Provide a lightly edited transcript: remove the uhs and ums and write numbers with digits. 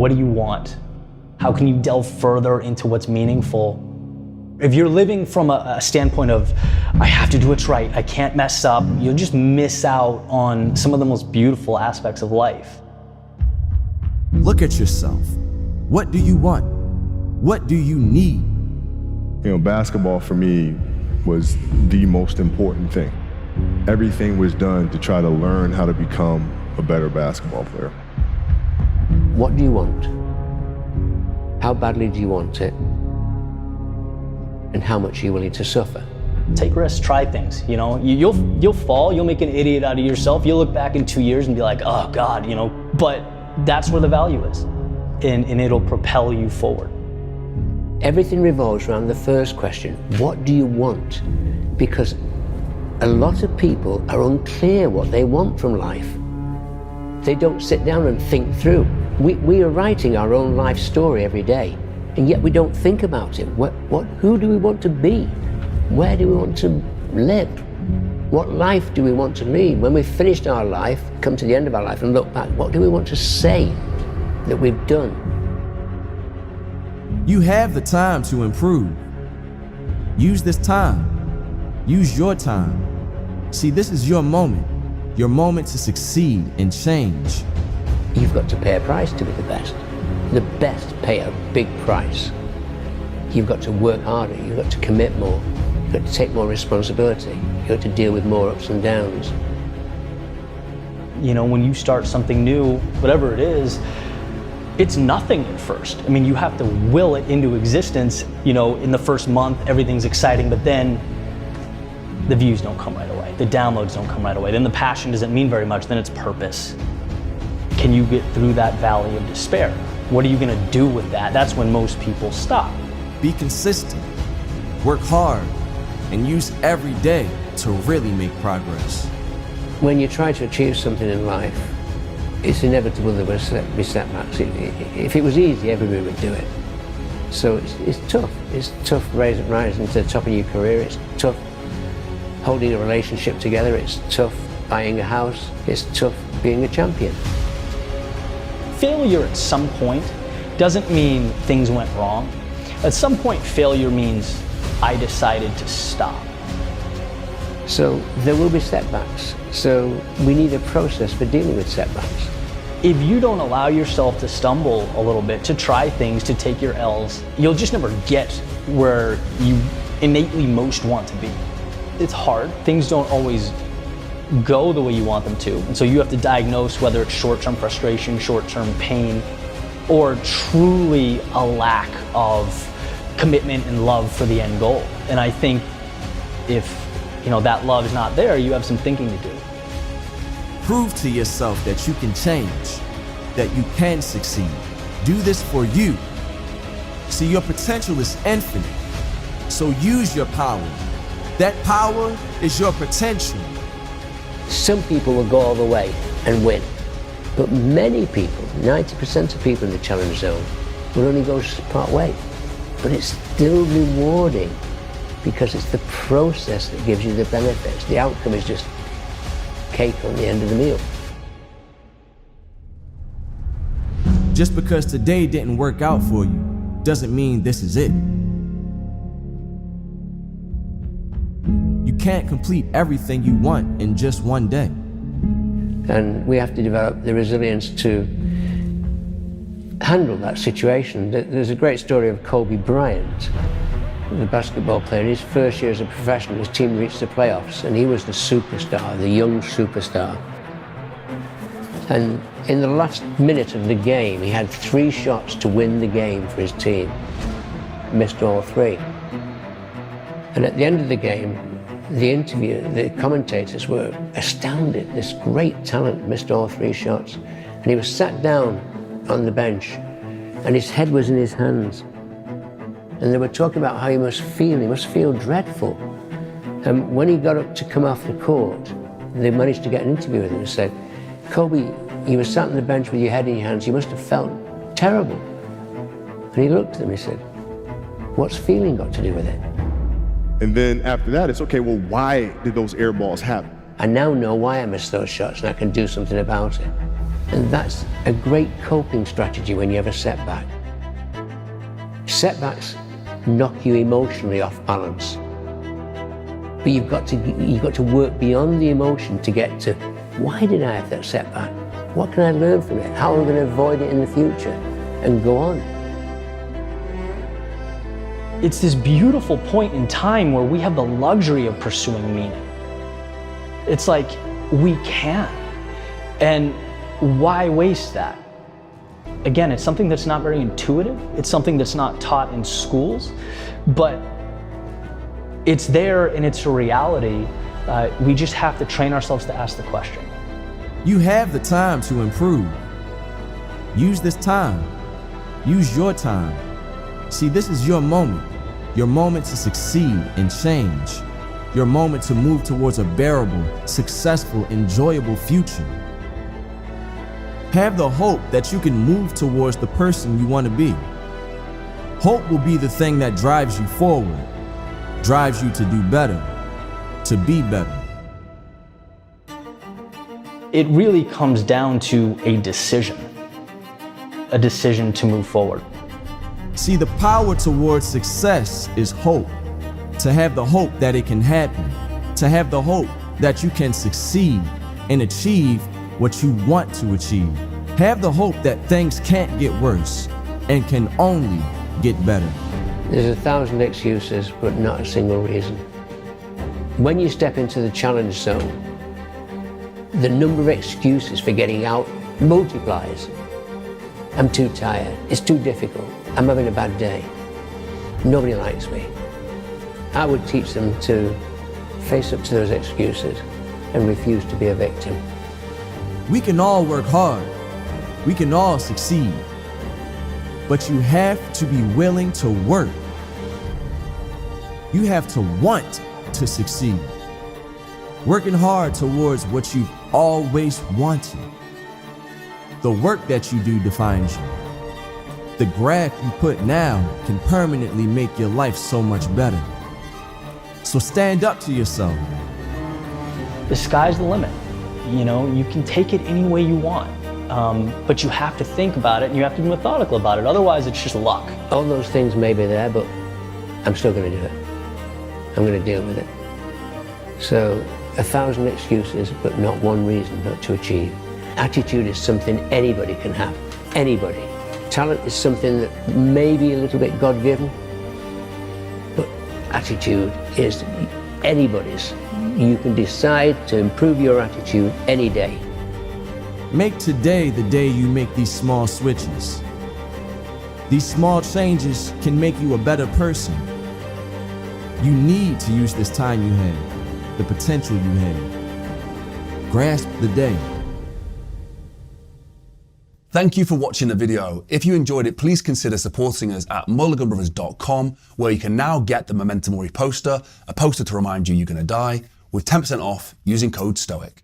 What do you want? How can you delve further into what's meaningful? If you're living from a standpoint of, I have to do what's right, I can't mess up, you'll just miss out on some of the most beautiful aspects of life. Look at yourself. What do you want? What do you need? You know, basketball for me was the most important thing. Everything was done to try to learn how to become a better basketball player. What do you want? How badly do you want it? And how much are you willing to suffer? Take risks, try things, you know. You'll fall, you'll make an idiot out of yourself. You'll look back in 2 years and be like, oh God, you know, but that's where the value is. And it'll propel you forward. Everything revolves around the first question, what do you want? Because a lot of people are unclear what they want from life. They don't sit down and think through. We are writing our own life story every day, and yet we don't think about it. Who do we want to be? Where do we want to live? What life do we want to lead? When we've finished our life, come to the end of our life and look back, what do we want to say that we've done? You have the time to improve. Use this time. Use your time. See, this is your moment to succeed and change. You've got to pay a price to be the best. The best pay a big price. You've got to work harder, you've got to commit more, you've got to take more responsibility, you've got to deal with more ups and downs. You know, when you start something new, whatever it is, it's nothing at first. I mean, you have to will it into existence. You know, in the first month, everything's exciting, but then the views don't come right away. The downloads don't come right away. Then the passion doesn't mean very much, then it's purpose. Can you get through that valley of despair? What are you gonna do with that? That's when most people stop. Be consistent, work hard, and use every day to really make progress. When you try to achieve something in life, it's inevitable there will be setbacks. If it was easy, everybody would do it. So it's tough. It's tough rising to the top of your career. It's tough holding a relationship together. It's tough buying a house. It's tough being a champion. Failure at some point doesn't mean things went wrong. At some point, failure means I decided to stop. So there will be setbacks. So we need a process for dealing with setbacks. If you don't allow yourself to stumble a little bit, to try things, to take your L's, you'll just never get where you innately most want to be. It's hard. Things don't always go the way you want them to. And so you have to diagnose whether it's short-term frustration, short-term pain, or truly a lack of commitment and love for the end goal. And I think if that love is not there, you have some thinking to do. Prove to yourself that you can change, that you can succeed. Do this for you. See, your potential is infinite. So use your power. That power is your potential. Some people will go all the way and win. But many people, 90% of people in the challenge zone, will only go part way. But it's still rewarding because it's the process that gives you the benefits. The outcome is just cake on the end of the meal. Just because today didn't work out for you doesn't mean this is it. You can't complete everything you want in just one day. And we have to develop the resilience to handle that situation. There's a great story of Kobe Bryant, the basketball player. In his first year as a professional, his team reached the playoffs, and he was the superstar, the young superstar. And in the last minute of the game, he had 3 shots to win the game for his team. Missed all 3. And at the end of the game, the commentators were astounded. This great talent missed all 3 shots. And he was sat down on the bench, and his head was in his hands. And they were talking about how he must feel dreadful. And when he got up to come off the court, they managed to get an interview with him and said, Kobe, you were sat on the bench with your head in your hands, you must have felt terrible. And he looked at them and he said, what's feeling got to do with it? And then after that, it's okay, well, why did those air balls happen? I now know why I missed those shots, and I can do something about it. And that's a great coping strategy when you have a setback. Setbacks knock you emotionally off balance. But you've got to work beyond the emotion to get to, why did I have that setback? What can I learn from it? How am I going to avoid it in the future? And go on. It's this beautiful point in time where we have the luxury of pursuing meaning. It's like, we can. And why waste that? Again, it's something that's not very intuitive. It's something that's not taught in schools, but it's there and it's a reality. We just have to train ourselves to ask the question. You have the time to improve. Use this time. Use your time. See, this is your moment to succeed and change, your moment to move towards a bearable, successful, enjoyable future. Have the hope that you can move towards the person you want to be. Hope will be the thing that drives you forward, drives you to do better, to be better. It really comes down to a decision to move forward. See, the power towards success is hope. To have the hope that it can happen. To have the hope that you can succeed and achieve what you want to achieve. Have the hope that things can't get worse and can only get better. There's 1,000 excuses, but not a single reason. When you step into the challenge zone, the number of excuses for getting out multiplies. I'm too tired, it's too difficult, I'm having a bad day, nobody likes me. I would teach them to face up to those excuses and refuse to be a victim. We can all work hard, we can all succeed, but you have to be willing to work. You have to want to succeed. Working hard towards what you've always wanted. The work that you do defines you. The graft you put now can permanently make your life so much better. So stand up to yourself. The sky's the limit. You know, you can take it any way you want, but you have to think about it and you have to be methodical about it. Otherwise, it's just luck. All those things may be there, but I'm still going to do it. I'm going to deal with it. So 1,000 excuses, but not one reason not to achieve. Attitude is something anybody can have, anybody. Talent is something that may be a little bit God-given, but attitude is anybody's. You can decide to improve your attitude any day. Make today the day you make these small switches. These small changes can make you a better person. You need to use this time you have, the potential you have. Grasp the day. Thank you for watching the video. If you enjoyed it, please consider supporting us at mulliganbrothers.com, where you can now get the Memento Mori poster, a poster to remind you you're going to die, with 10% off using code STOIC.